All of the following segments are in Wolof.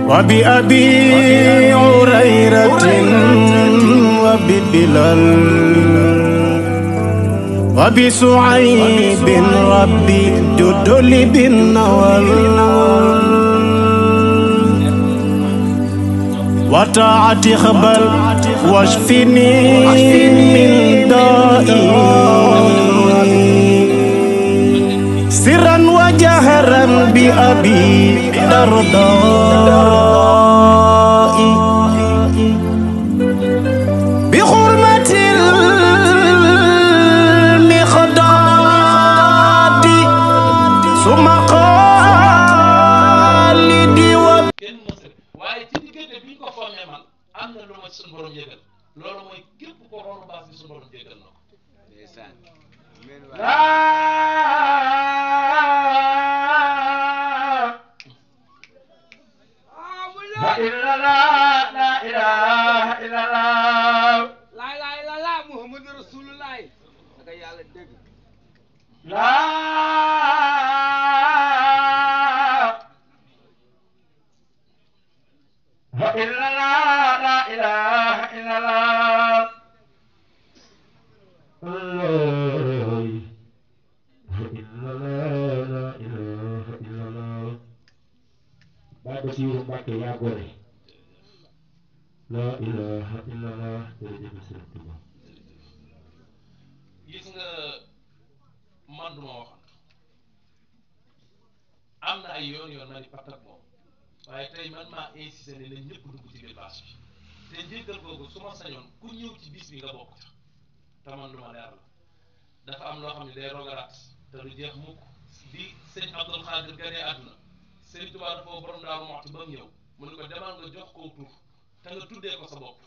وبأبي هريرة وببلال وبسعيب ربي جدل بالنوال وطاعة خبل واشفني من دائي سرا وجهرا بأبي درداء بحرمة المقداد ثم خالدي waaye ci diggante bi ñu ko formé man am na lu ma suñu borom yëgal loolu mooy képp ko ronu baas bi suñu borom yëgal na ko la ilaha illallah Muhammadu Rasulullah daga yàlla dégg la ilaha illallah Basiiru Mbàkke yaa gore la ilaha illallah jërëjëf Sëriñ Tuubaa gis nga man duma waxat am na ay yoon na ni patak moom waaye tey man maa insisté ne nañ ñëpp dugg ci biir bâche bi te njëggal googu su ma sañoon ku ñëw ci bis bi nga bokk ca te man duma leer la dafa am loo xam ne day rogalaat te du jeex mukk di sëñ Abdul Xaadir gane àdduna Sëriñ Tuubaa dafa borom Daaru Muxti ba mu ñëw mu ne ko demal nga jox ko tur te nga tuddee ko sa bopp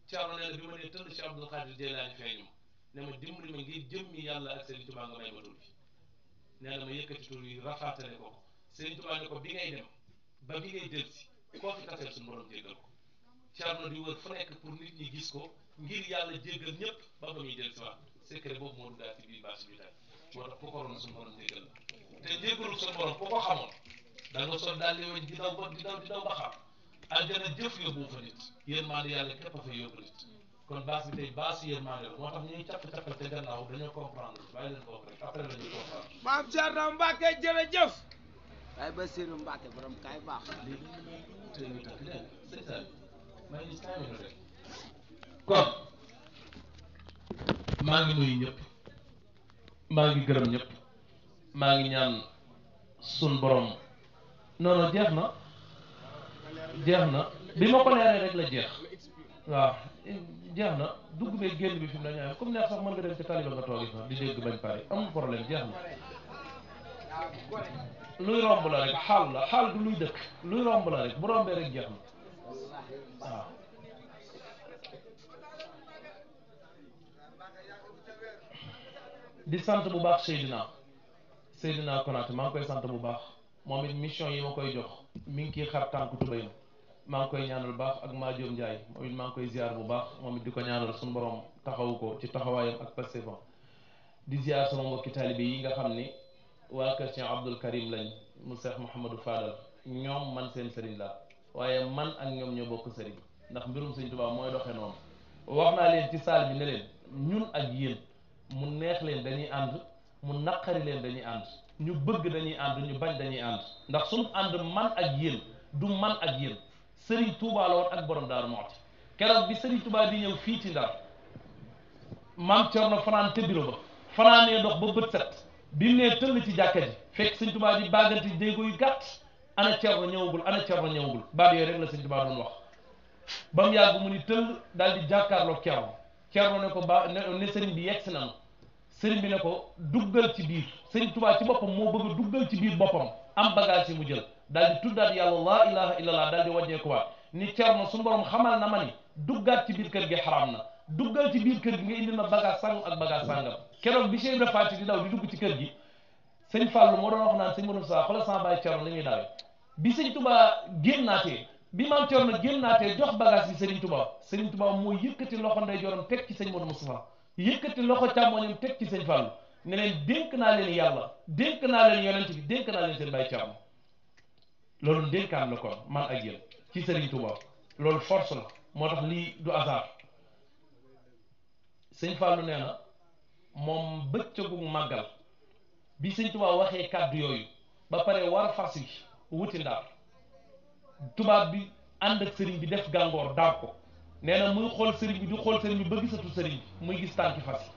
Ceerno nee na bi ma nee tënd Cheikh Abdul Xaadir Jeylaani feeñu ne ma dimbali ma ngir jëmmi yàlla ak Sëriñ Tuubaa nga may ma tur bi nee na ma yëkkati tur yi rafaatale ko Sëriñ Tuubaa ne ko bi ngay dem ba bi ngay delsi koo fi taseel suñu borom jéggal ko Ceerno di wër fu nekk pour nit ñi gis ko ngir yàlla jéggal ñëpp ba ba muy delsi waat secret boobu moo duggaat ci biir bâche bi tey moo tax ku ko roon suñu borom jéggal la te jéggalu suñu borom ku ko xamoon da nga sol daal di weñ di daw ba ba xam aljana jëf yóbbu fa nit yërmande yàlla képp a fa yóbbu nit kon bâche bi tey bâche yërmande la moo tax ñuy capp-cappal te gannaaw dañoo comprendre bàyyi leen foofu rek après la ñuy comprendre. Maam Cerno Mbàkke jërëjëf waaye Basiiru Mbàkke borom kaay baax léegi te ñu takk leen sëñ Sall may ñu 5 minutes rek kon maa ngi nuyu ñëpp maa ngi gërëm ñëpp maa ngi ñaan sun borom non jeex na bi ma ko leeree rek la jeex waaw jeex na dugg bee génn bi fi mu ne ñaar comme neex sax mën nga dem ci taliba nga toogi fa di dégg bañ pare amul problème jeex na luy romb la rek xaal du luy dëkk luy romb la rek bu rombee rek jeex na waaw di sant bu baax Seydina Konaté maa ngi koy sant bu baax moom it mission yi ma koy jox mi ngi ciy xar tànku tubéyam maa ngi koy ñaanal baax ak Maajoom Njaay moom it maa ngi koy ziar bu baax moom it di ko ñaanal suñu borom taxawu ko ci taxawaayam ak pastéfam di ziar sama mbokki taalibe yi nga xam ni waa kër Cheikh Abdoul Karim lañ mu Cheikh Mouhamadou Fadal ñoom man seen sëriñ la waaye man ak ñoom ñoo bokk sëriñ ndax mbirum Sëriñ Tuubaa mooy doxee noonu wax naa leen ci saal bi ne leen ñun ak yéen mu neex leen dañuy ànd mu naqari leen dañuy ànd ñu bëgg dañuy ànd ñu bañ dañuy ànd ndax suñu ànd man ak yéen du man ak yéen Serigne Touba la woon ak borom Daaru Muxti keroog bi Serigne Touba di ñëw fii ci Ndar maam Cerno fanaan te bureau ba fanaanee dox ba bët set bi mu nee tëll ci jàkka ji fekk Serigne Touba di bàgganti jéego yu gàtt ana Cerno ñëwagul baat yooyu rek la Serigne Touba doon wax ba mu yàgg mu ni tëll daal di jàkkaarloo Cerno ne ko ne Serigne bi yegg si nanu Serigne bi ne ko duggal ci biir Serigne Touba ci boppam moo bëgg a duggal ci biir boppam am bagage yi mu jël daal di tuddaat yàlla laa ilaha illallah daal di wàññeekuwaat ni Cerno suñu borom xamal na ma ni duggaat ci biir kër gi xaram na duggal ci biir kër gi nga indil ma bagage sàngam ak bagage sàngam keroog bi Cheikh Ibra Faati di daw di dugg ci kër gi sëñ Fallou moo doon wax naan sëñ Modou Sa xoolal sama baay Cerno li ñuy dawee bi sëñ Touba génnaatee bi maam Cerno génnaatee jox bagage bi Serigne Touba moo yëkkati loxo ndeyjooram teg ci sëñ Modou Moustapha yëkkati loxo càmmoñam teg ci sëñ Fallou ne leen dénk naa leen yàlla dénk naa leen yonent bi dénk naa leen seen baay Cerno loolu dénkaan la kon man ak yéen ci Serigne Touba loolu force la moo tax lii du hasard sëñ Fallou nee na moom bëccëgu màggal bi sëñ Touba waxee kàddu yooyu ba pare war fas wi wuti Ndar tubaab bi ànd ak sëriñ bi def gàngoor daar ko nee na muy xool sëriñ bi di xool sëriñ bi ba gisatul sëriñ bi muy gis tànki fas yi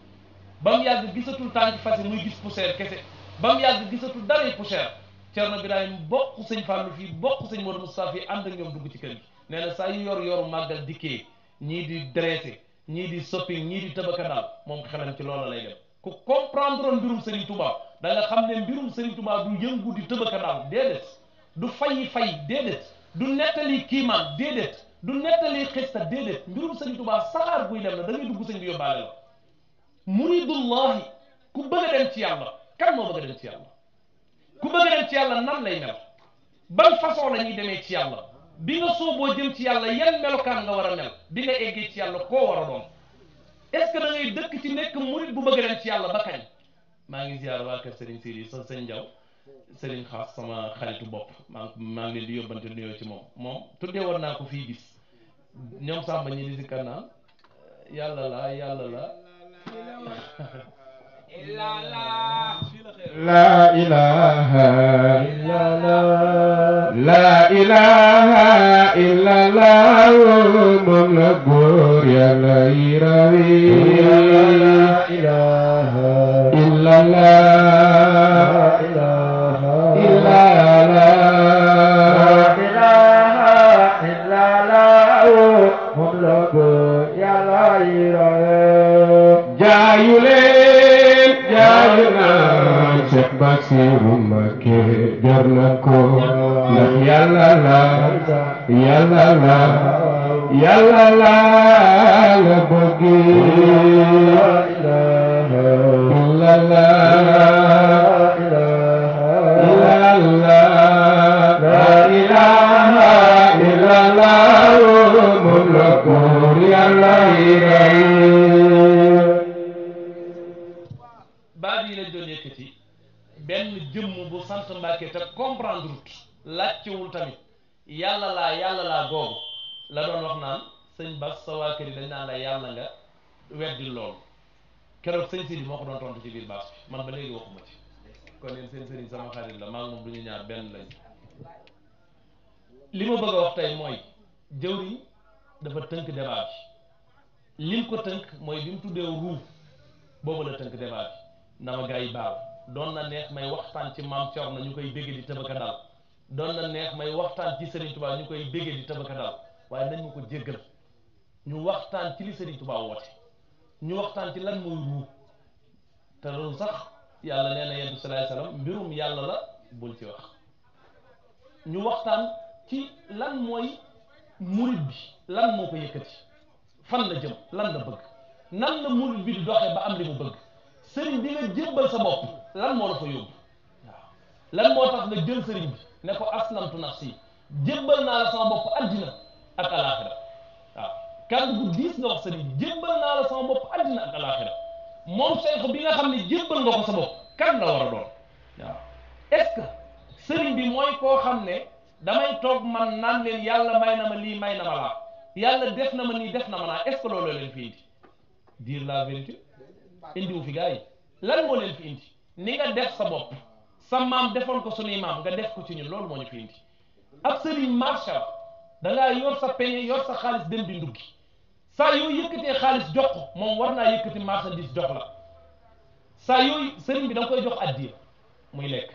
ba mu yàgg gisatul tànki fas yi muy gis poussière kese ba mu yàgg gisatul dara poussière Cerno Birahim bokk sëñ Fallou fii bokk sëñ Modou Moustapha fii ànd ak ñoom dugg ci kër gi nee na saa yu yoru màggal dikkee ñii di dressé ñii di shopping ñii di tëbaka daal moom xelam ci loola lay dem ku comprendre oon mbirum Serigne Touba da nga xam ne mbirum Serigne Touba du yëngu di tëbaka daal déedéet du fay déedéet du nettali kiimaan déedéet du nettali xista déedéet mbirum Serigne Touba saxaar buy dem la da ngay dugg sëñ bi yóbbaale la muridullahi ku bëgg a dem ci yàlla kan moo bëgg a dem ci yàlla ku bëgg a dem ci yàlla nan lay mel ban façon la ñuy demee ci yàlla bi nga sooboo jëm ci yàlla yan melokaan nga war a mel bi nga eggee ci yàlla koo war a doon est-ce que da ngay dëkk ci nekk murid bu bëgg a dem ci yàlla ba kañ maa ngi ziar waa kër Serigne Sidi sa sëñ Ndiaw Serigne Xaas sama xaritu bopp maa ngi leen di yóbbante nuyoo ci moom tuddee woon naa ko fii bis ñoom Samba ñi di si kanaan yàlla la La ilaha illallah La ilaha illallah moom la góor Yàlla yi rawi La ilaha illallah La ilaha illallah moom la góor Yàlla yi rawi jaayu naa Seex Basiru Mbakke jar na ko ndax Yàlla la bëgg la ilaha illallah moom la góor Yàlla yi rey baat yi lañ doon yëkkati benn jëmm bu sant Mbàkke te comprendre wut laajtewul tamit yàlla laa googu la doon wax naan sëñ Bass sa waa kër yi dañ naan la yàlla nga weddi loolu keroog sëñ Sidi moo ko doon tontu ci biir baas bi man ba léegi waxuma ci kon yéen seen sëriñ sama xarit la maa ngi moom du ñu ñaar benn lañ li ma bëgg a wax tey mooy jëwriñ dafa tënk débat bi lim ko tënk mooy bi mu tuddee ruu boobu la tënk débat bi na ma gaa yi baal doon na neex may waxtaan ci maam Cerno ñu koy bégge di tëbaka dal doon na neex may waxtaan ci Serigne Touba ñu koy bégge di tëbaka dal waaye nañ ma ko jéggal ñu waxtaan ci li Serigne Touba woote ñu waxtaan ci lan mooy ruu te loolu sax yàlla nee na yeddu salaay salaam mbirum yàlla la bul ci wax ñu waxtaan ci lan mooy murid bi lan moo ko yëkkati fan la jëm lan la bëgg nan la murid bi di doxee ba am li mu bëgg sëriñ bi nga jébbal sa bopp lan moo la fa yóbbu waaw lan moo tax nga jël sëriñ bi ne ko aslamtu nafsi jébbal naa la sama bopp addina ak alaxira waaw kàddu gu diis nga wax sëriñ bi jébbal naa la sama bopp addina ak alaxira moom cheikh bi nga xam ne jébbal nga ko sa bopp kan la war a doon waaw est-ce que sëriñ bi mooy koo xam ne damay toog man naan leen yàlla may na ma lii may na ma laa yàlla def na ma nii def na ma naa est-ce que loolu leen fi indi dire la vérité indiwu fi gars yi lan moo leen fi indi ni nga def sa bopp sa maam defoon ko sunuy maam nga def ko ci ñun loolu moo ñu fi indi ab sëriñ marshal da ngaa yor sa peñe yor sa xaalis dem di nduggi saa yooyu yëkkatee xaalis jox ko moom war naa yëkkati marchandise jox la saa yooyu sëriñ bi da nga koy jox addiya muy lekk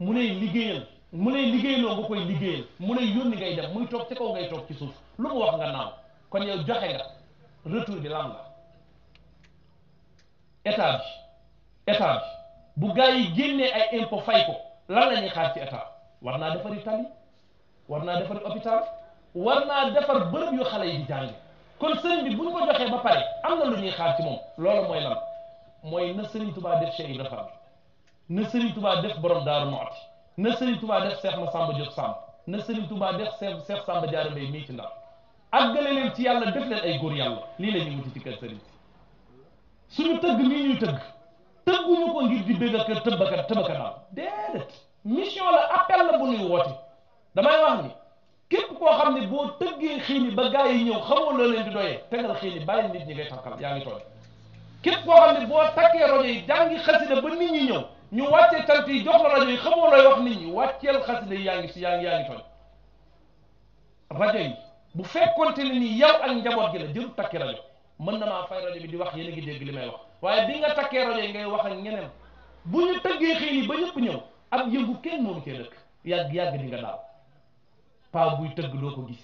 mu lay liggéeyal mu lay liggéeyloo nga koy liggéeyal mu lay yónni ngay dem muy toog ci kaw ngay toog ci suuf lu mu wax nga naaw kon yow joxe nga retour bi lan la état bi bu gaa yi génnee ay impôt fay ko lan la ñuy xaar ci état war naa defari tali war naa defari hôpital war naa defar bërëb yu xale yi di jàng kon sëriñ bi bu ñu ko joxee ba pare am na lu ñuy xaar ci moom loolu mooy lan mooy na Sëriñ Tuubaa def Cheikh Ibra Fall na Sëriñ Tuubaa def borom Daaru Muxti na Sëriñ Tuubaa def Cheikh Massamba Diop Samb na Sëriñ Tuubaa def Cheikh Samba Diarra Mbaye mii ci Ndar àggale leen ci yàlla def leen ay góor yàlla lii la ñuy wuti ci kër sëriñ si suñu tëgg nii ñuy tëgguñu ko ngir di bëgg a kër tëbbaka daal déedéet mission la appel la bu ñuy woote damay wax ni képp koo xam ne boo tëggee xiini ba gaa yi ñëw xamoo loo leen di doyee tegal xiini bàyyi nit ñi ngay tànkal yaa ngi tooñ képp koo xam ne boo takkee rajo yi jàngi xasida ba nit ñi ñëw ñu wàccee cant yi jox la rajo yi xamoo looy wax nit ñi wàcceel xasida yi yaa ngi tooñ rajo yi bu fekkonte ne ni yow ak njaboot gi la jëru takki rajo mën na maa fay rajo bi di wax yéen a ngi dégg li may wax waaye bi nga takkee rajo yi ngay wax ak ñeneen bu ñu tëggee xiini ba ñëpp ñëw ab yëngu kenn mënu cee dëkk yàgg di nga daal paa buy tëgg doo ko gis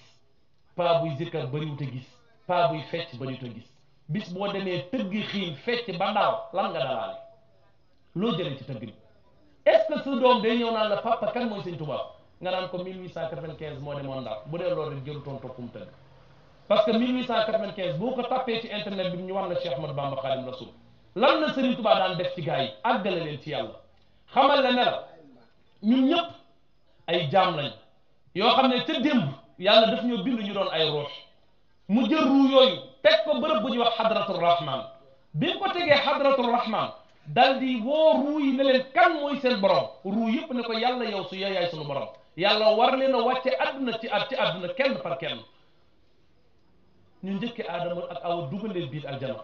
paa buy zikkar bariwut a gis paa buy fecc bariwut a gis bis boo demee tëggi xiin fecc ba daaw lan nga dalaale loo jëlee ci tëgg bi est-ce que sa doom day ñëw naan la papa kan mooy sëñ Tuubaa nga naan ko 1895 moo demoon Ndar bu dee loolu rek jërutoon toppum tëgg parce que 1895 boo ko tappee ci internet bi ñu war na Cheikh Ahmadou Bamba Khadim Rasoul lan la Sëriñ Tuubaa daan def ci gaa yi àggale leen ci yàlla xamal la ne la ñun ñëpp ay jaam lañ yoo xam ne ca démb yàlla daf ñoo bind ñu doon ay ruux mu jël ruu yooyu teg ko bërëb bu ñuy wax xadratul rahman bi mu ko tegee xadratul rahman dal di woo ruu yi ne leen kan mooy seen borom ruu yëpp ne ko yàlla yow su yaay sunu borom yàlla war leen a wàcce àdduna ci àdduna kenn par kenn ñu njëkke aadama ak awa dugaleen biir aljana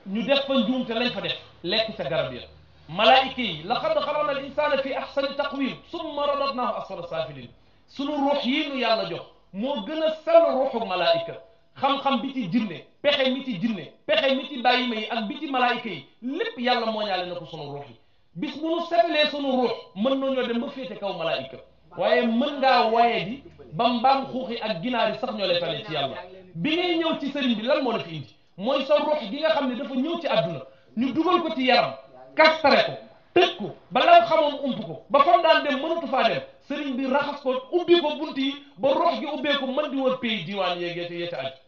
ñu def fa njuumte lañ fa def lekk ca garab ya malaayika yi laqad xalaqna al insana fi ahsani taqwim summa radadnahu asfala safilin sunu ruux yi nu yàlla jox moo gën a sell ruuxu malaayika xam-xam bi ci jinne pexe mi ci jinne pexe mi ci bàyyima yi ak bi ci malaayika yi lépp yàlla moo ñaale na ko sunu ruux yi bis bu nu setalee sunu ruux mën nañoo dem ba féete kaw malaayika waaye mën ngaa waye di ba mbaam xuux yi ak ginaar yi sax ñoo lay tane ci yàlla bi ngay ñëw ci sëriñ bi lan moo la fi indi mooy sa ruux gi nga xam ne dafa ñëw ci àdduna ñu dugal ko ci yaram kastare ko tëj ko ba la xamoon ump ko ba fam daan dem mënatu faa dem sëriñ bi raxas ko ubbi ko bunt yi ba ruux gi ubbee ko mën di wër pays diwaan yeeg yete aju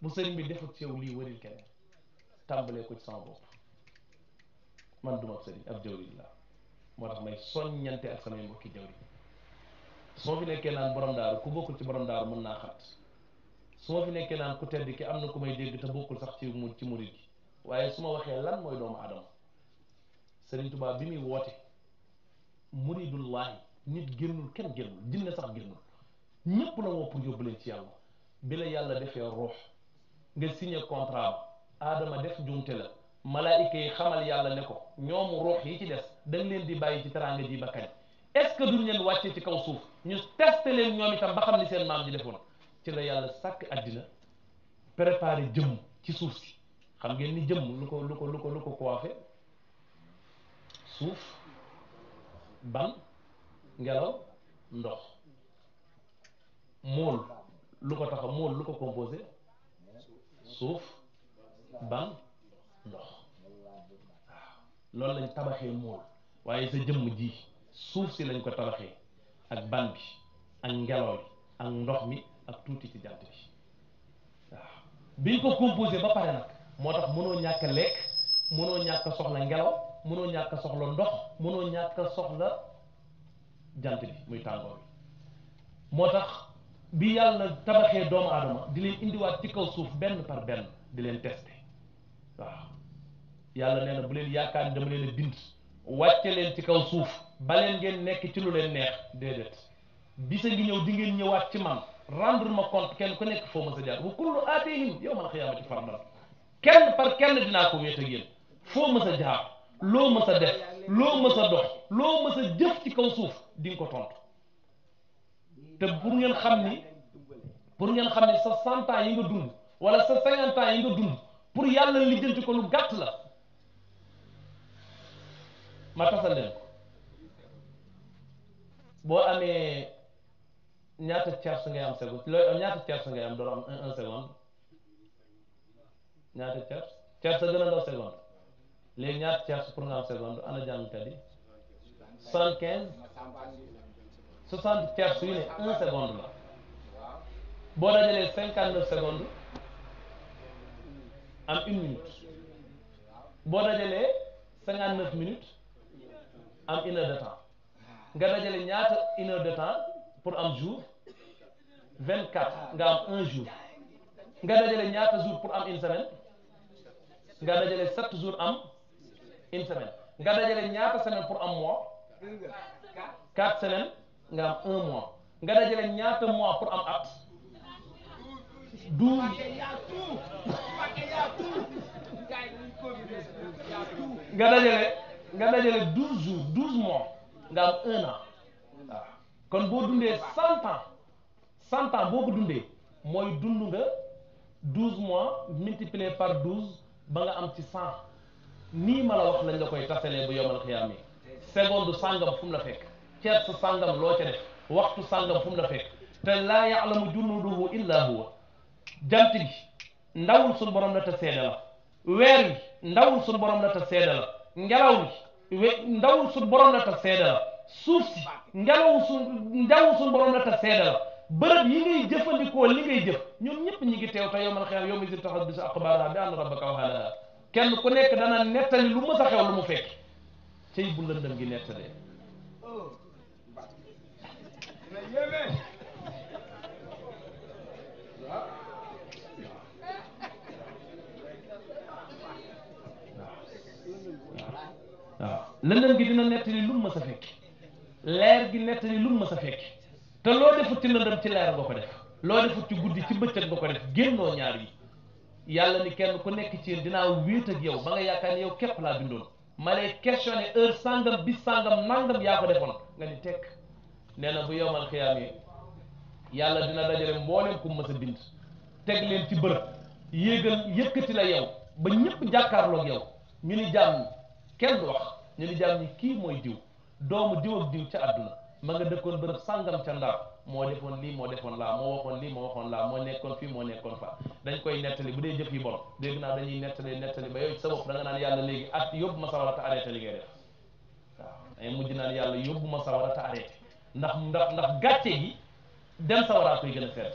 bu sëriñ bi defut ci yow lii wëril keneen tàmbalee ko ci sama bopp man duma sëriñ ab jawriñ la moo tax may soññante ak samay mbokki jawriñ su ma fi nekkee naan borom daaru ku bokkul ci borom daaru mën naa xat su ma fi nekkee naan ku tedd ki am na ku may dégg te bokkul sax ci murid gi waaye su ma waxee lan mooy doomu adama Sëriñ Tuubaa bi muy woote muridullahi nit génnul kenn génnul jinne sax génnul ñépp la woo pour yóbbu leen ci yàlla bi la yàlla defee ruux nga signé contrat aadama def njuumte la malaayika yi xamal yàlla ne ko ñoomu ruux yi ci des dañ leen di bàyyi ci teraanga ji ba kañ est-ce que duñ leen wàccee ci kaw suuf ñu testé leen ñoom itam ba xam ni seen maam ji defoon ci la yàlla sàkk àddina préparé jëmm ci suuf si xam ngeen ni jëmm lu ko coiffé suuf ban ngelaw ndox móol lu ko taxa móol lu ko composé suuf ban ndox waaw loolu lañ tabaxee móol waaye sa jëmm ji suuf si lañ ko tabaxee ak ban bi ak ngelaw li ak ndox mi ak tuuti ci jant bi waaw biñ ko composé ba pare nag moo tax mënoo ñàkk a lekk mënoo ñàkk a soxla ngelaw mënoo ñàkk a soxla ndox mënoo ñàkk a soxla jant bi muy tàngoor bi moo tax bi yàlla tabaxee doomu aadama di leen indiwaat ci kaw suuf benn par benn di leen testé waaw yàlla nee na bu leen yaakaar ni dama leen a bind wàcce leen ci kaw suuf ba leen ngeen nekk ci lu leen neex déedéet bisa ngi ñëw di ngeen ñëwaat ci man rendre ma compte kenn ku nekk foo ma sa jaar wa kullu aatihim yawmal xiyaamati fardan kenn par kenn dinaa ko wéet ak yéen foo ma sa jaar loo ma sa def loo ma sa dox loo ma sa jëf ci kaw suuf di nga ko tontu te pour ngeen xam ni sa 100 ans yi nga dund wala sa 50 ans yi nga dund pour yàlla lijjanti ko lu gàtt la ma tasal leen ko boo amee ñaata tiers ngay am seconde looy am ñaata tiers ngay am door am un seconde ñaata tiers a gën a ndaw seconde léegi ñaata tiers pour nga am seconde ana jàngkat yi 75 60 tiers yu ne 1 seconde la boo dajalee 59 secondes am 1 minute boo dajalee 59 minutes am 1 heure de temps nga dajale ñaata 1 heure de temps pour am jour 24 nga am 1 jour nga dajale ñaata jour pour am une semaine nga dajale 7 jours am une semaine nga dajale ñaata semaine pour am mois 4 semaines nga am 1 mois nga dajale ñaata mois pour am at 12 nga dajale 12 jours 12 mois nga am 1 an waaw kon boo dundee 100 ans boo ko dundee mooy dund nga 12 mois multiplié par 12 ba nga am ci 100 nii ma la wax lañ la koy tasalee bu yomal xiyaam yi seconde sàngam fu mu la fekk ceeb sàngam loo ca def waxtu sàngam fu mu la fekk te laa ya'lamu junuudahu illa huwa jant bi ndawul suñu borom la te seede la weer wi ndawul suñu borom la te seede la ngelaw li ndawul suñu borom la te seede la suuf si ndawul suñu borom la te seede la bërëb yi ngay jëfandikoo li ngay jëf ñoom ñëpp ñi ngi teew te yow man xeex yow mi si taxat bi sa axbaaraha bi anna rabbaka awhalaha kenn ku nekk dana nettali lu mës a xew lu mu fekk cëy bu lëndëm gi nettalee waaw lëndëm gi dina nettali lu mu mës a fekk leer gi nettali lu mu mës a fekk te loo defut ci lëndëm ci leer nga ko def loo defut ci guddi ci bëccëg nga ko def génnoo ñaar yi yàlla ni kenn ku nekk ci yéen dinaa wéet ak yow ba nga yaakaar ni yow képp laa bindoon ma lay questionné heure sangam bis sangam nangam yaa ko defoon nga ni tekk nee na bu yowmal xiyaam yi yàlla dina dajale mboolem ku mës a bind teg leen ci bërëb yëkkati la yow ba ñëpp jàkkaarloog yow ñu ni jaam ñi kenn du wax ñu ni jaam ñi kii mooy diw doomu diw ak diw ca àdduna ma nga dëkkoon bërëb sàngam ca Ndar moo defoon lii moo defoon laa moo waxoon lii moo waxoon laa moo nekkoon fii moo nekkoon fa dañ koy nettali bu dee jëf yi bon dégg naa dañuy nettali ba yow sa bopp da nga naan yàlla léegi at yóbbu ma sawara te arrêté li ngay def waaw ay mujj naan yàlla yóbbu ma sawara te arrêté ndax gàcce gi dem sawaraa koy gën a seet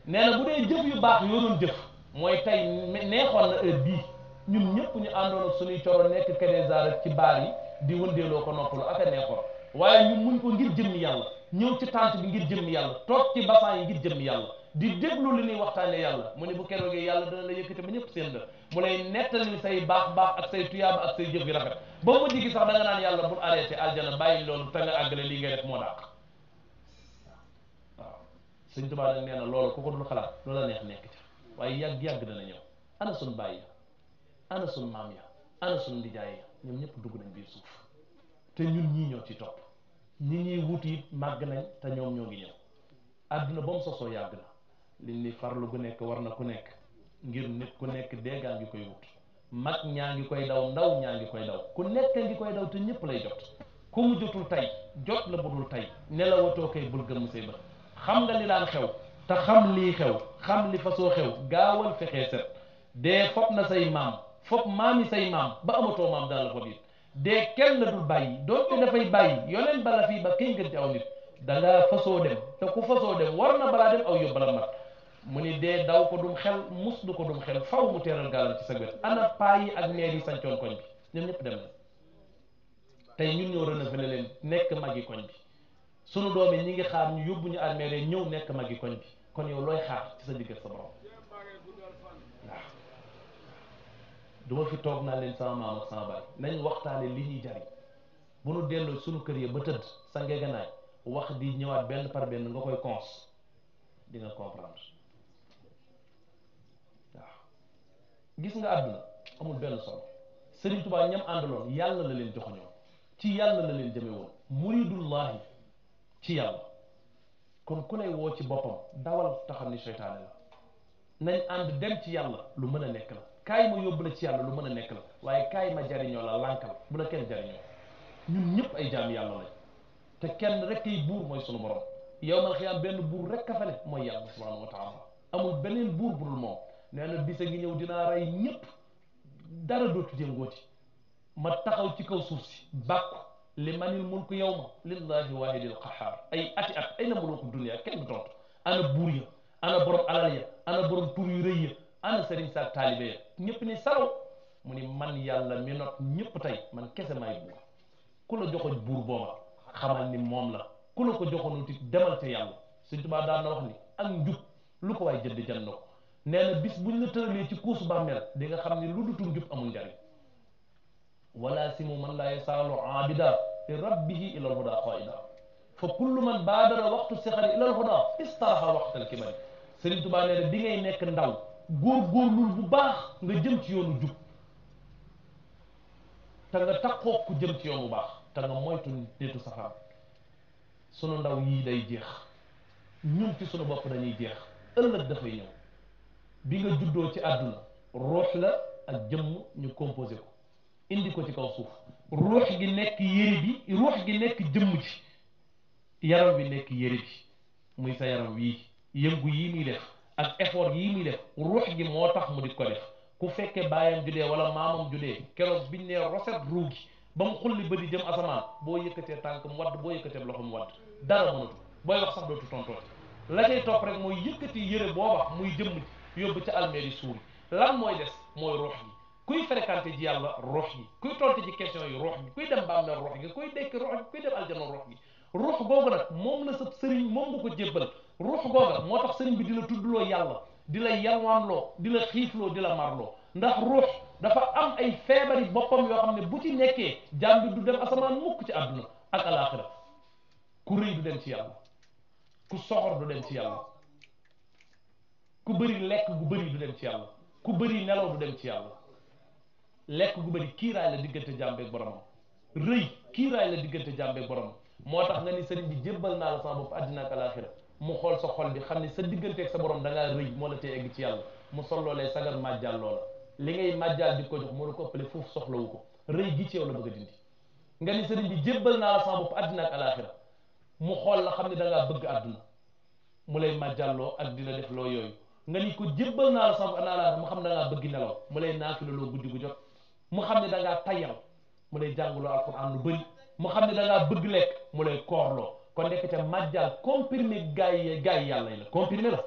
nee na bu dee jëf yu baax yoo doon jëf mooy tey neexoon na heure bii ñun ñëpp ñu àndoon ak suñuy coro nekk Kédéza rek ci baar yi di wëndeeloo ko noppalu ak a neexoon waaye ñu muñ ko ngir jëmmi yàlla ñëw ci tànt bi ngir jëmmi yàlla toog ci basaan yi ngir jëmmi yàlla di déglu li ñuy waxtaane yàlla mu ne bu keroogee yàlla dana la yëkkati ba ñëpp seen la mu lay nettali say baax ak say tuyaaba ak say jëf yu rafet ba mujj gi sax da nga naan yàlla bul arrêté aljana bàyyi loolu te nga àggale lii ngay def moo dàq waaw Sëñ Tuubaa nag nee na loolu ku ko dul xalaat loola neex nekk ca waaye yàgg dana ñëw ana sun baay ya ana sun maam ya ana sun ndijaay ya ñoom ñëpp dugg nañ biir suuf te ñun ñii ñoo ci topp ñi ñuy wut it màgg nañ te ñoom ñoo ngi ñëw àdduna ba mu sosoo yàgg na li ni farlu gu nekk war na ku nekk ngir nit ku nekk déggaa ngi koy wut mag ñaa ngi koy daw ndaw ñaa ngi koy daw ku nekk ngi koy daw te ñëpp lay jot ku mu jotul tey jot la budul tey ne la watoo koy bul gëm say bët xam nga li daan xew te xam lii xew xam li fasoo xew gaawal fexee set dee fop na say maam fop maami say maam ba amatoo maam daal la fop it dee kenn la dul bàyyi doonte dafay bàyyi yoneen bala fii ba kay ngën ci aw nit dangaa fasoo dem te ku fasoo dem war na balaa dem aw yóbbala mat mu ni dee daw ko dum xel mus du ko dum xel faw mu teeral gaalam ci sa wet ana paa yi ak meer yi sancoon koñ bi ñoom ñëpp dem na tey ñun ñoo renouvelé leen nekk magi koñ bi sunu doom yi ñi ngi xaar ñu yóbbu ñu armée ñëw nekk magi koñ bi kon yow looy xaar ci sa digg sa borom waaw duma fi toog naa leen sama maam ak sama baay nañ waxtaane li ñuy jariñ bu nu delloo sunu kër yi ba tëdd sa ngeganaay wax di ñëwaat benn par benn nga koy cons di nga comprendre waaw gis nga àdduna amul benn solo Sëriñ Tuubaa ñam àndaloon yàlla la leen joxoñoon ci yàlla la leen jëme woon muridullahi ci yàlla kon ku lay woo ci boppam dawal taxam ni seytaane la nañ ànd dem ci yàlla lu mën a nekk la kaay ma yóbbu la ci yàlla lu mën a nekk la waaye kaay ma jariñoo la lànkal bu la kenn jariñoo ñun ñëpp ay jaam yàlla lañ te kenn rek kay buur mooy sunu borom yawmal xiyaam benn buur rek ka fa ne mooy yàlla subhanahu wa taala amul beneen buur budul moom nee na bisa ngi ñëw dinaa rey ñëpp dara dootu jéngooti ma taxaw ci kaw suuf si bàkku li manil mulku yawma lillahi wahidil qahar ay ati at ay na muluku dunia kenn du tontu ana buur ya ana borom alal ya ana borom tur yu rëy ya ana sëriñ sa taalibe ya ñëpp ni salaw mu ni man yàlla mi not ñëpp tey man kese maay buur ku la joxoñ buur booba xamal ni moom la ku la ko joxoon ti demal ca yàlla Sëriñ Tuubaa daan na wax ni ak njub lu ko waay jënd jënd na ko nee na bis buñ la tëralee ci kuusu bàmmeel di nga xam ni lu dutul njub amul njariñ wala simu man laa yasaalu abida li rabbihi ila alhuda qaida fa kullu man baadara waxtu sixari ilal huda istaraha waxtal kibari Sëriñ Tuubaa nee na bi ngay nekk ndaw góorgóorlul bu baax nga jëm ci yoonu jub te nga taxoo ku jëm ci yoon bu baax te nga moytu nitu safaan sunu ndaw yii day jeex ñun ci sunu bopp dañuy jeex ëllëg dafay ñëw bi nga juddoo ci àdduna ruux la ak jëmm ñu composé ko indi ko ci kaw suuf ruux gi nekk yére bi ruux gi nekk jëmm ci yaram bi nekk yére bi muy sa yaram wii yëngu yii muy def ak effort yii muy def ruux gi moo tax mu di ko def ku fekkee baayam judee wala maamam judee keroog biñ ne roset ruu gi ba mu xulli ba di jëm asamaan boo yëkkatee tànk mu wadd boo yëkkatee loxo mu wadd dara mënatu booy wax sax dootu tontooti la cay topp rek mooy yëkkati yëre booba muy jëmm yóbbu ca almeeri suuri lan mooy des mooy ruux gi kuy fréquenté ji yàlla ruux gi kuy tontu ci question yi ruux gi kuy dem bàmmeel ruux gi kuy dekk ruux gi kuy dem aljana ruux gi ruux googu nag moom la sa sëriñ moom nga ko jébbal ruux googa moo tax sëriñ bi di la tuddloo yàlla di la yalwaanloo di la xiifloo di la marloo ndax ruux dafa am ay feebari boppam yoo xam ne bu ci nekkee jaam bi du dem asamaan mukk ci àdduna ak alaaxira ku rëy du dem ci yàlla ku soxor du dem ci yàlla ku bëri lekk gu bëri du dem ci yàlla ku bëri nelaw du dem ci yàlla lekk gu bëri kiiraay la diggante jàmbeeg boromam rëy kiiraay la diggante jàmbeeg boromam moo tax nga ni sëriñ bi jébbal naa la sama bopp àddina ak alaaxira mu xool sa xol bi xam ne sa digganteeg sa borom da ngaa rëy moo la tee egg ci yàlla mu solloo lay sagar màjjal loola li ngay màjjal di ko jox moo la ko ëppale foofu soxlawu ko rëy gi ci yow la bëgg a dindi nga ni sëriñ bi jébbal naa la sama bopp àddina ak alaaxira mu xool la xam ne da ngaa bëgg àdduna mu lay màjjalloo ak dina def loo yooyu nga ni ko jébbal naa la sama bopp alaaxira mu xam ne da ngaa bëgg nelaw mu lay naafilaloo guddi gu jot mu xam ne da ngaa tayal mu lay jànguloo alquran lu bëri mu xam ne da ngaa bëgg lekk mu lay koorloo kon nekk ca màjjal comprimé gaay yi yàlla yi la comprimé la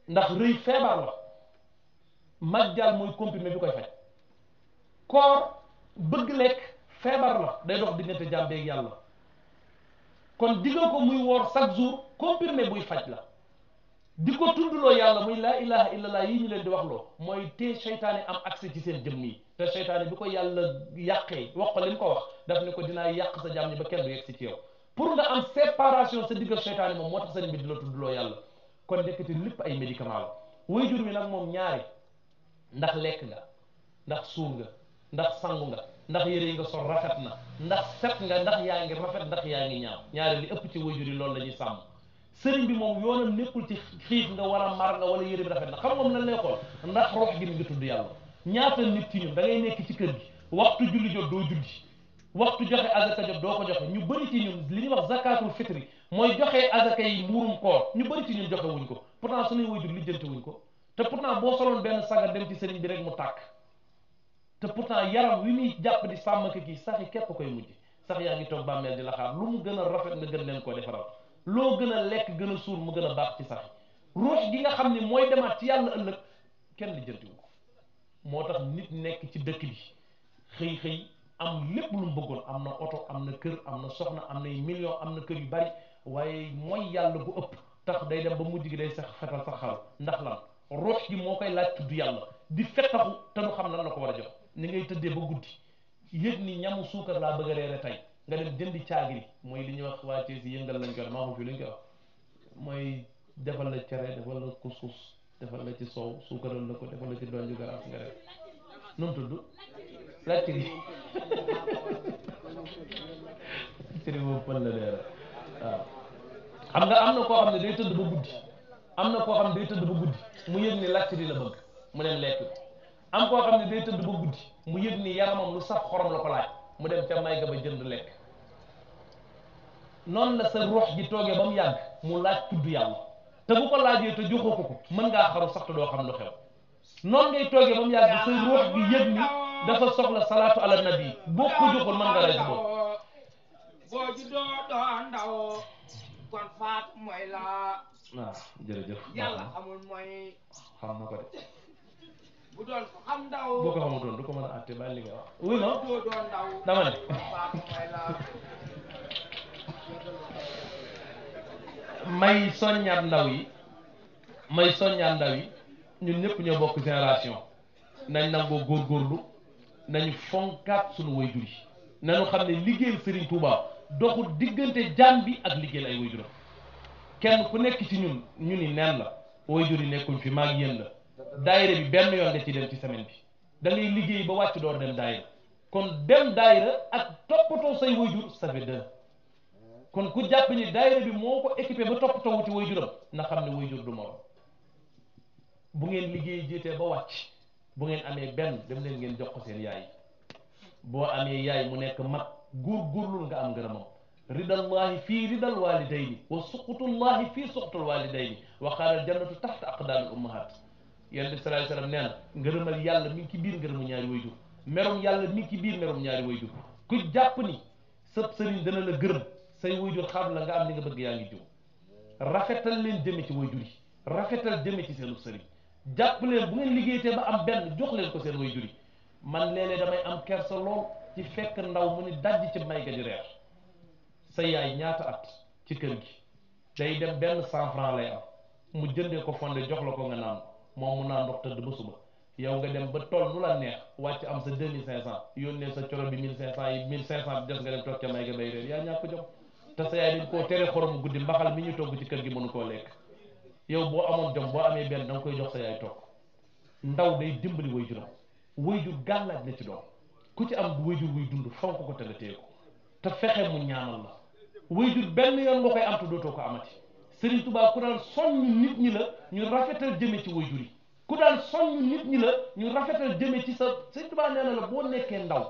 ndax rëy feebar la màjjal mooy comprimé bi koy faj koor bëgg lekk feebar la day dox diggante jàmbeeg yàlla kon digga ko muy woor chaque jour comprimé buy faj la di ko tuddloo yàlla muy laa ilaha illallah yi ñu leen di wax loo mooy te seytaane am accès ci seen jëmm yi te seytaane bi ko yàlla yàqee wax ko li mu ko wax daf ne ko dinaa yàq sa jàmm ñi ba kenn du yegg si ci yow pour nga am séparation sa diggal seytaane moom moo tax sëriñ bi di la tuddloo yàlla kon nekkati lépp ay médicament la waajur wi nag moom ñaari ndax lekk nga ndax suur nga ndax sangu nga ndax yére yi nga sol rafet na ndax set nga ndax yaa ngi rafet ndax yaa ngi ñaaw ñaari li ëpp ci waajur yi loolu la ñuy sàmm sëriñ bi moom yoonam nekkul ci xiif nga war a mar nga wala yére bi rafet na xam moom lan lay xool ndax rox gi mi ngi tudd yàlla ñaata nit ci ñun da ngay nekk ci kër gi waxtu julli jot doo julli waxtu joxe azaka jot doo ko joxe ñu bëri ci ñun li ñuy wax zakatul fitri mooy joxe azaka yi muurum koor ñu bëri ci ñun joxe wuñ ko pourtant suñuy waajur lijjanti wuñ ko te pourtant boo soloon benn saga dem ci sëriñ bi rek mu tàkk te pourtant yaram wi muy jàpp di sàmm ko kii sax yi képp koy mujj sax yaa ngi toog bàmmeel di la xaar lu mu gën a rafet nga gën leen koo defaral loo gën a lekk gën a suur mu gën a baax ci sax yi ruux gi nga xam ne mooy demaat ci yàlla ëllëg kenn lijjanti wu ko moo tax nit nekk ci dëkk bi xëy am lépp lu mu bëggoon am na oto am na kër am na soxna am nay million am na kër yu bari waaye mooy yàlla bu ëpp tax day dem ba mujj gi day sax fetal sax xal ndax lan ruux gi moo koy laaj tudd yàlla di fettaxu te du xam lan la ko war a jox ni ngay tëddee ba guddi yëg ni ñamu suukar laa bëgg a reere tey nga dem jëndi caagiri mooy li ñuy wax waa Thiès yi yëngal lañ ko maa xam fi lu ñu koy wax mooy defal la cere defal la couscous defal la ci soow suukaral la ko defal la ci donju garaas nga def nu mu tudd laaj ci cere boobu pël la dee waaw xam nga am na koo xam ne day tëdd ba guddi am na koo xam ne day tëdd ba guddi mu yëg ni laaj di la bëgg mu dem lekk am koo xam ne day tëdd ba guddi mu yëg ni yaramam lu saf xorom la ko laaj mu dem ca may ga ba jënd lekk noonu la sa ruux gi toogee ba mu yàgg mu laaj tudd yàlla te bu ko laajee te joxoo ko mën ngaa xaru sax te doo xam lu xew noonu ngay toogee ba mu yàgg sa ruux gi yëg ni dafa soxla salaatu ala nabi boo ko joxul mën nga rey si boobu boo juddoo doo ndaw kon faat mooy la waaw jërëjëf yàlla xamul mooy xam na ko de bu doon ko xam ndaw boo ko xamutoon du ko mën a àtte ba li nga wax oui non doo ndaw dama ne faat mooy la may soññaat ndaw yi ñun ñëpp ñoo bokk génération nañ nangoo góorgóorlu nañu fonkaat suñu waajur yi nañu xam ne liggéeyal Serigne Touba doxul diggante jaam bi ak liggéeyal ay waajuram kenn ku nekk ci ñun ñu ni neen la waajur yi nekkuñ fi maag yéen la daayira bi benn yoon nga ci dem ci semaine bi da ngay liggéey ba wàcc door dem daayira kon dem daayira ak toppatoo say waajur ça fait deux kon ku jàpp ni daayira bi moo ko équipé ba toppatoo wu ci waajuram na xam ne waajur du morom bu ngeen liggéey jiitee ba wàcc bu ngeen amee benn dem leen ngeen jox ko seen yaay boo amee yaay mu nekk mag góorgóorlul nga am ngërëmam ridallahi fii ridal walidayni wa suqutullahi fii suqutul walidayni wa qaala jannatu taxta aqdaamil ummahat yonent bi sallallahu alayhi wasallam nee na ngërëmal yàlla mi ngi ci biir ngërëmu ñaari wayjur merum yàlla mi ngi ci biir merum ñaari wayjur ku jàpp ni sëb sëriñ dana la gërëm say wayjur xam la nga am li nga bëgg yaa ngi jiw rafetal leen jëme ci wayjur yi rafetal jëme ci seenu sëriñ jàpp leen bu ngeen liggéeytee ba am benn jox leen ko seen wayjur yi man léeg-léeg damay am kersa lool ci fekk ndaw mu ni dajj ci may ga di reer sa yaay ñaata at ci kër gi day dem benn 100 francs lay am mu jëndee ko fonde jox la ko nga naan moom mu naan ndox tëdd ba suba yow nga dem ba toll nu la neex wàcc am sa 2500 yónnee sa coro bi 1500 yi 1500 bi des nga dem toog ca may ga bay reer yaa ñàkk jom te sa yaay dañ koo tere xoromu guddi mbaxal mi ñu togg ci kër gi mënu koo lekk yow boo amoon jom boo amee benn da nga koy jox sa yaay toog ndaw day dimbali wayjuram wayjur gàllaaj la ci doom ku ci am wayjur wuy dund fonk ko te nga téye ko te fexe mu ñaanal la wayjur benn yoon nga koy am te dootoo ko amati Serigne Touba ku daan soññ nit ñi la ñu rafetal jëme ci wayjur yi ku daan soññ nit ñi la ñu rafetal jëme ci sa Serigne Touba nee na la boo nekkee ndaw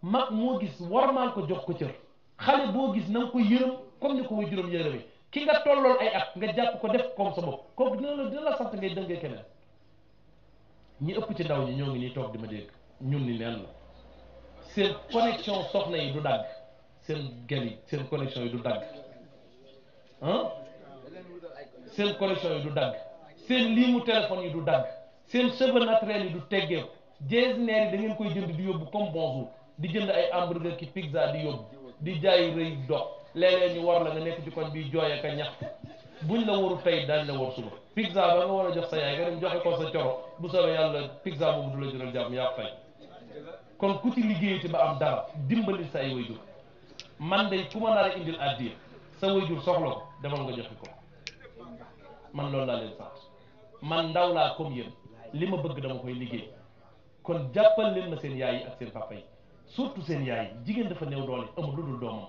mag moo gis warmaan ko jox ko cër xale boo gis na nga ko yërëm comme ni ko wayjuram yërëmee ki nga tollool ay at nga jàpp ko def comme sa bopp kooku dina la sant ngay dëngee keneen ñi ëpp ci ndaw ñi ñoo ngi nii toog di ma dégg ñun ni neen la seen connexion soxna yi du dagg seen gel yi seen connexion yi du dagg ah seen connexion yi du dagg seen liimu téléphone yi du dagg seen cheveux naturels yi du teggeeku jeesneer yi da ngeen koy jënd di yóbbu comme bonjour di jënd ay hamburger ki pizza di yóbbu di jaay rëy dox léeg-léeg ñu war la nga nekk ci koñ bi jooy ak a ñax buñ la waru tey daañ la war suba pizza ba nga war a jox sa yaay nga dem joxe ko sa coro bu soobee yàlla pizza boobu du la jural jàmm yaa fay kon ku ci liggéeyati ba am dara dimbali sa ay wayjur man day ku ma nar a indil addiya sa wayjur soxla ko demal nga joxe ko man loolu laa leen sant man ndaw laa comme yéen li ma bëgg dama koy liggéey kon jàppal leen ma seen yaay yi ak seen papa yi surtout seen yaay yi jigéen dafa néew doole amul lu dul doomam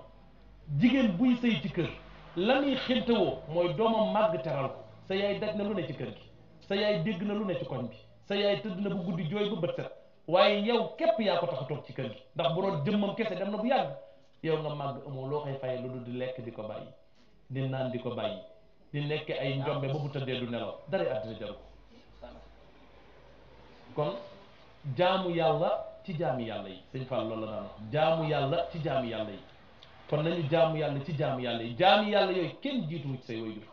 jigéen buy sëy ci kër la muy xintewoo mooy doomam màgg teral ko sa yaay daj na lu ne ci kër gi sa yaay dégg na lu ne ci koñ bi sa yaay tëdd na bu guddi jooy ba bët set waaye yow képp yaa ko tax a toog ci kër gi ndax bu doon jëmmam kese dem na bu yàgg yow nga màgg amoo loo koy fayee lu dul di lekk di ko bàyyi di naan di ko bàyyi di nekk ay njombe ba bu tëddee du nelaw dara àddina jaru ko kon jaamu yàlla ci jaami yàlla yi sëñ Fall loolu la daan wax jaamu yàlla ci jaami yàlla yi kon nañu jaamu yàlla ci jaami yàlla yi jaami yàlla yooyu kenn jiituwu ci say wayjur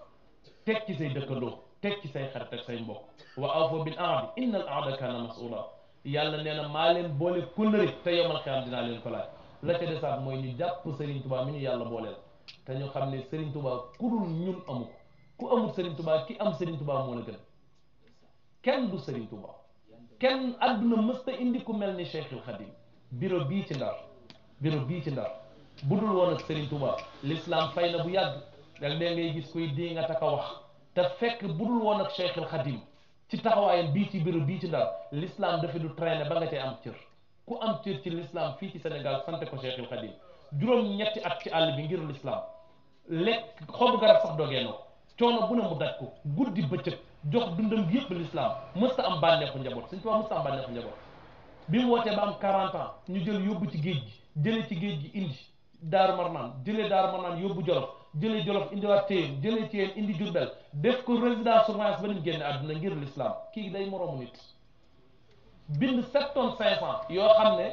teg ci say dëkkandoo teg ci say xarit ak say mbokk wa awfu bil ahdi inna al ahda kana mas'ula yàlla nee na maa leen boole kóllëre te yomal xiyaam dinaa leen ko laaj la ca desaat mooy ñu jàpp Serigne Touba mi ñu yàlla booleel te ñu xam ne Serigne Touba ku dul ñun amu ko ku amul Serigne Touba ki am Serigne Touba moo la gën kenn du Serigne Touba kenn àdduna mësta indi ku mel ni Cheikhul Khadim bureau bii ci Ndar budul woon ak Serigne Touba l'islam fay na bu yàgg dag dee ngay gis koy di nga taka wax te fekk budul woon ak Cheikhul Khadim ci taxawaayam bii ci bureau bii ci Ndar l'islam dafa du traîner ba nga cay am cër ku am cër ci l'islam fii ci Sénégal sante ko Cheikhul Khadim juróom-ñetti at ci àll bi ngir l'islam lekk xobu garab sax dogee na ko coono bu ne mu daj ko guddi bëccëg jox dundam bi yëpp l'islam mësta am bànneexu njaboot Sëñ Tuubaa mësta am bànneexu njaboot bi mu wootee ba am 40 ans ñu jël yóbbu ci géej gi jëlee ci géej gi indi Daaru Marnaan jëlee Daaru Marnaan yóbbu Jolof jëlee Jolof indiwaat Téyeen jëlee Téyeen indi Jurbel def ko résidence surveillance ba ñu génne àdduna ngir l'islam kii day moroomu nit bind 7 tonnes 500 yoo xam ne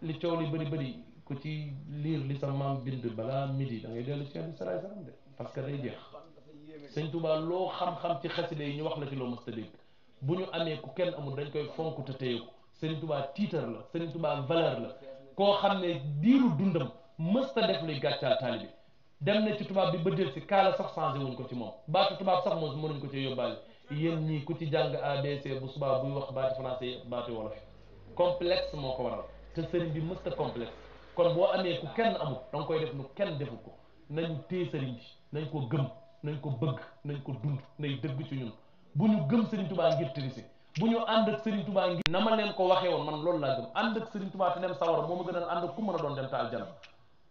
li coow li bëri ku ci liir li sa maam bind balaa midi da ngay dellu ci Yonent salaay salaam de parce que day jeex Sëñ Tuubaa loo xam-xam ci xasida yi ñu wax la ci loo mës a dégg bu ñu amee ku kenn amul dañ koy fonk te téye ko Sëñ Tuubaa tiitar la Sëñ Tuubaa valeur la koo xam ne diiru dundam mësta def luy gàccaal taalibi dem na ci tubaab bi ba del si kaala sax changé wuñ ko ci moom baatu tubaab sax moom mënuñ ko ci yóbbaale yéen ñii ku ci jàng ABC bu subaa buy wax baati français baati wolof complexe moo ko waral te sëriñ bi mësta complexe kon boo amee ku kenn amul da nga koy def nu kenn defu ko nañu téye sëriñ bi nañ ko gëm nañ ko bëgg nañ ko dund nay dëgg ci ñun bu ñu gëm Serigne Touba ngir tërisi bu ñu ànd ak Serigne Touba ngir na ma leen ko waxee woon man loolu laa gëm ànd ak Serigne Touba te dem sawara moo ma gën a ànd ak ku mën a doon dem te aljana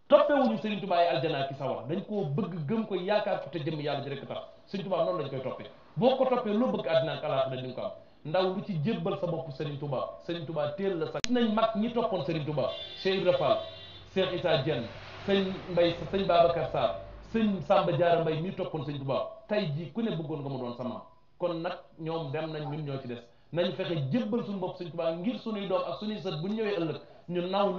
toppewuñu Serigne Touba ay aljana ki sawara dañ koo bëgg gëm ko yaakaar ko te jëm yàlla ji rek tax Serigne Touba noonu lañ koy toppee boo ko toppee loo bëgg àddina ak alaaxira dañ ko am ndaw lu ci jébbal sa bopp Serigne Touba teel la sax gis nañ mag ñi toppoon Serigne Touba Cheikh Ibra Fall Cheikh Issa Diène sëñ Mbaye sëñ Babacar Sarr sëñ Samba Diarra Mbaye mii toppoon Serigne Touba tey jii ku ne bëggoon nga mu doon sama kon nag ñoom dem nañ ñun ñoo ci des nañ fexe jébbal suñu bopp Serigne Touba ngir suñuy doom ak suñuy sët bu ñu ñëwee ëllëg ñu naw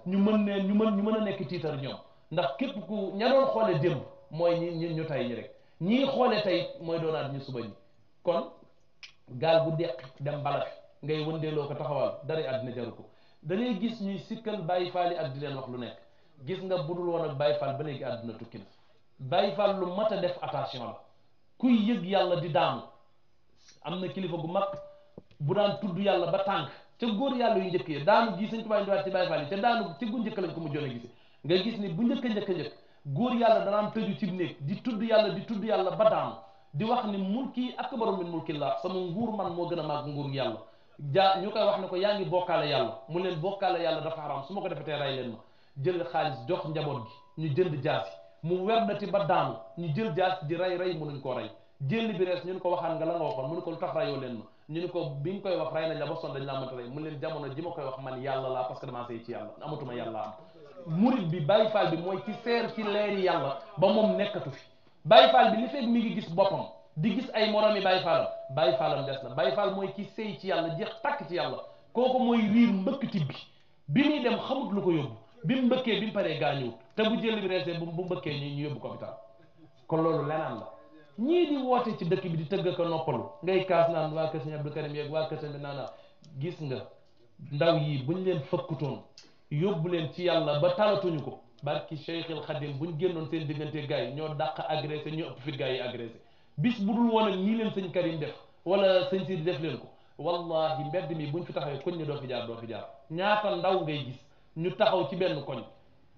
ñu mën a nekk tiitar ñoom ndax képp ku ña doon xoolee démb mooy ñu tey ñi rek ñii xoolee tey mooy doonaat ñu suba ñi kon gaal bu deq dem bala fi ngay wëndeeloo ko taxawal dara àddina jaru ko da ngay gis ñuy sikkal Baye Fall yi ak di leen wax lu nekk gis nga budul woon ak Baye Fall ba léegi àdduna tukki na Baye Fall lu mat a def attention la kuy yëg yàlla di daanu am na kilifa gu mag bu daan tudd yàlla ba tànk ca góor yàlla yu njëkk yi daanu gi Sëñ Tuubaa indiwaat ci Baye Fall yi te daanu ci gu njëkk lañ ko mujjoon a gis nga gis ni bu njëkk góor yàlla danaan tëju ci néeg di tudd yàlla ba daanu di wax ni mulki akbaru min mulkillah sama nguur man moo gën a màgg nguur yàlla ñu koy wax ne ko yaa ngi bokkaale yàlla mu leen bokkaale yàlla dafa xaram su ma ko defetee rey leen ma jël xaalis jox njaboot gi ñu jënd jaasi mu werdati ba daanu ñu jël jaasi di rey mënuñ koo rey jël bi rees ñu ne ko waxaan nga la nga waxoon mu ne ko lu tax rayoo leen ma ñu ne ko bi nga koy wax rey nañ la ba son dañ laa mënta rey mu leen jamono ji ma koy wax man yàlla laa parce que damaa sey ci yàlla amatuma yàlla am murid bi Baye Fall bi mooy ci seer ci leeri yàlla ba moom nekkatu fi Baye Fall bi li fekk mi ngi gis boppam di gis ay moromi Baye Fallam des na Baye Fall mooy ki sey ci yàlla jeex takk ci yàlla kooku mooy riir mbëkk tibbi bi muy dem xamut lu ko yóbbu bi mu mbëkkee bi mu paree gaañuwut te bu jël bi reesee bu mbëkkee ñu yóbbu ko hôpital kon loolu lenaan la ñii di woote ci dëkk bi di tëgg ko noppalu ngay kaas naan waa kër Sëñ Abdou Karim yeeg waa kër Sëñ bi naana gis nga ndaw yi buñ leen fëkkutoon yóbbu leen ci yàlla ba talatuñu ko barki Cheikhul Khadim buñ génnoon seen diggante gars yi ñoo dàq agressé ñoo ëpp fit gars yi agressé bis bu dul woon ak nii leen Sëñ Karim def wala Sëñ Sidi def leen ko wallahi mbedd mi buñ fi taxawee koñ ne doo fi jaar ñaata ndaw ngay gis ñu taxaw ci benn koñ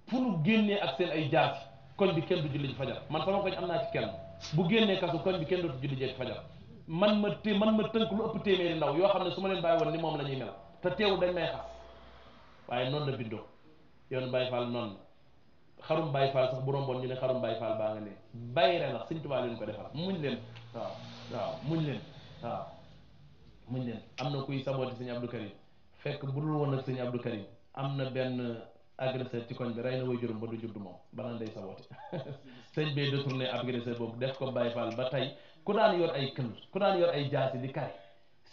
fu nu génnee ak seen ay jaasi koñ bi kenn du julli ji fajar man sama koñ am naa ci kenn bu génnee kasu koñ bi kenn dootu julli ji fajar man ma tënk lu ëpp téeméeri ndaw yoo xam ne su ma leen bàyyi woon ni moom la ñuy mel te teewul dañ may xas waaye noonu la bindoo yoon Baye Fall noonu la xarum Baye Fall sax bu romboon ñu ne xarum Baye Fall baa nga ne bayre la Sëñ Tuubaa leen ko defal muñ leen muñ leen am na kuy sabooti Sëñ Abdou Karim fekk bu dul woon ak Sëñ Abdou Karim am na benn agresseur ci koñ bi rey na way juróom ba du judd moom banaan day sabooti sëñ bee détourné agresseur boobu def ko Baye Fall ba tey ku daan yor ay këll ku daan yor ay jaasi di kare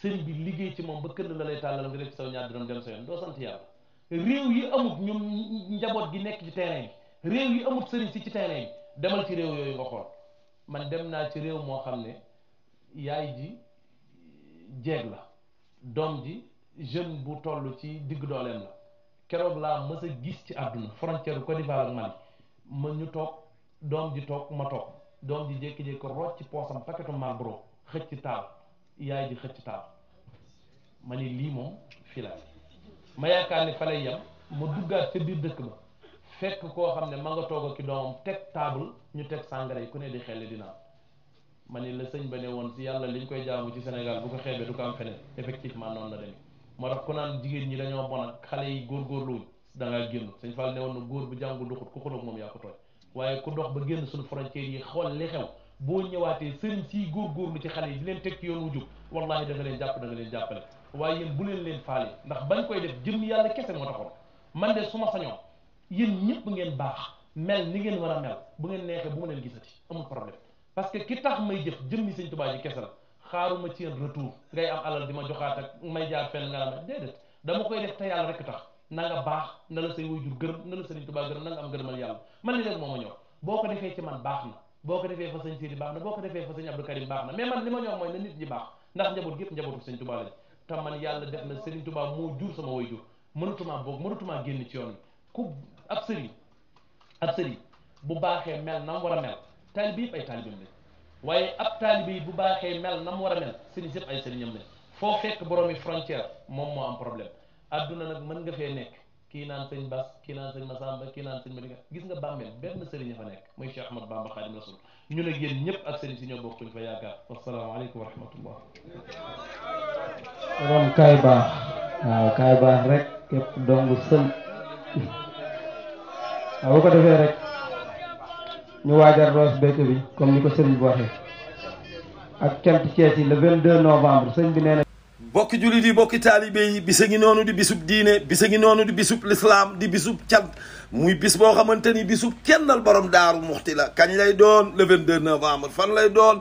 sëñ bi liggéey ci moom ba këll la lay tàllal nga def ci saw ñaar dërëm dem sa yoon doo sant yàlla réew yi amut ñoom njaboot gi nekk ci terrain bi réew yi amut sëriñ si ci terrain bi demal ci réew yooyu nga xool man dem naa ci réew moo xam ne yaay ji jeeg la doom ji jeune bu toll ci digg dooleem la keroog laa mës a gis ci àdduna frontière Côte d'Ivoire ak Mali ma ñu toog doom ji toog ma toog doom ji jékki-jékki rocc ci poosam paquetu Marlboro xëcc taal yaay ji xëcc taal ma ni lii moom fii la ma yaakaar ni fa lay yem ma duggaat ca biir dëkk ba fekk koo xam ne ma nga toog ak ki doomam teg table ñu teg sàngara yi ku ne di xelli dinaa ma ni la sëñ ba ne woon si yàlla liñ koy jaamu ci Sénégal bu ko xeebee du ko am feneen effectivement noonu la demee moo tax ku naan jigéen ñi dañoo bon ak xale yi góorgóorluwuñ da ngaa génn sëñ Fall ne woon na góor bu jàngul duxut ku xuloog moom yaa ko tooñ waaye ku dox ba génn suñu frontières yi xool li xew boo ñëwaatee sëriñ siy góorgóorlu ci xale yi di leen teg ci yoon wu jub wallahi da nga leen jàpp da nga leen jàppale waaye yéen bu leen faale ndax bañ koy def jëmm yàlla kese moo taxoon man de su ma sañoon yéen ñëpp ngeen baax mel ni ngeen war a mel bu ngeen neexee bu ma leen gisati amul problème parce que ki tax may jëf jëmmi Sëñ Tuubaa ji kese la xaaruma ci yéen retour ngay am alal di ma joxaat ak may jaar fenn nga la déedéet dama koy def te yàlla rek tax na nga baax na la say waajur gërëm na la Sëriñ Tuubaa gërëm na nga am gërëmal yàlla man li rek moo ma ñor boo ko defee ci man baax na boo ko defee fa Sëñ Sidi baax na boo ko defee fa Sëñ Abdou Karim baax na mais man li ma ñor mooy na nit ñi baax ndax njaboot gépp njabootu Sëñ Tuubaa lañ te man yàlla def na Sëriñ Tuubaa moo jur sama waajur mënatumaa génn ci yoon wi ku ab sëriñ bu baaxee mel na mu war a mel taalibe yëpp ay taalibeem lañ waaye ab taalibe yi bu baaxee mel na mu war a mel sëriñ yëpp ay sëriñam lañ foo fekk boroomi frontière moom moo am problème adduna nag mën nga fee nekk kii naan sëñ Bas kii naan sëñ Masamba kii naan sëñ Madina gis nga bàmmeel benn sëriñ fa nekk muy Cheikh Ahmad Bamba Xaadim Rasul ñu ne yéen ñëpp ak sëriñ si ñoo bokkuñ fa yaakaar wasalaamaaleykum wa rahmatullah. ron kaay baax waaw kaay baax rek képp dongu sël waaw bu ko defee rek ñu waajal Ross Béthio bi comme ni ko sëriñ bi waxee ak cant Cees yi le 22 novembre sëñ bi nee na bokki jullit yi bokki taalibe yi bisa ngi noonu di bisub diine bisa ngi noonu di bisub lislaam di bisub cant muy bis boo xamante ni bisub kennal borom Daaru Muxti la kañ lay doon le 22 novembre fan lay doon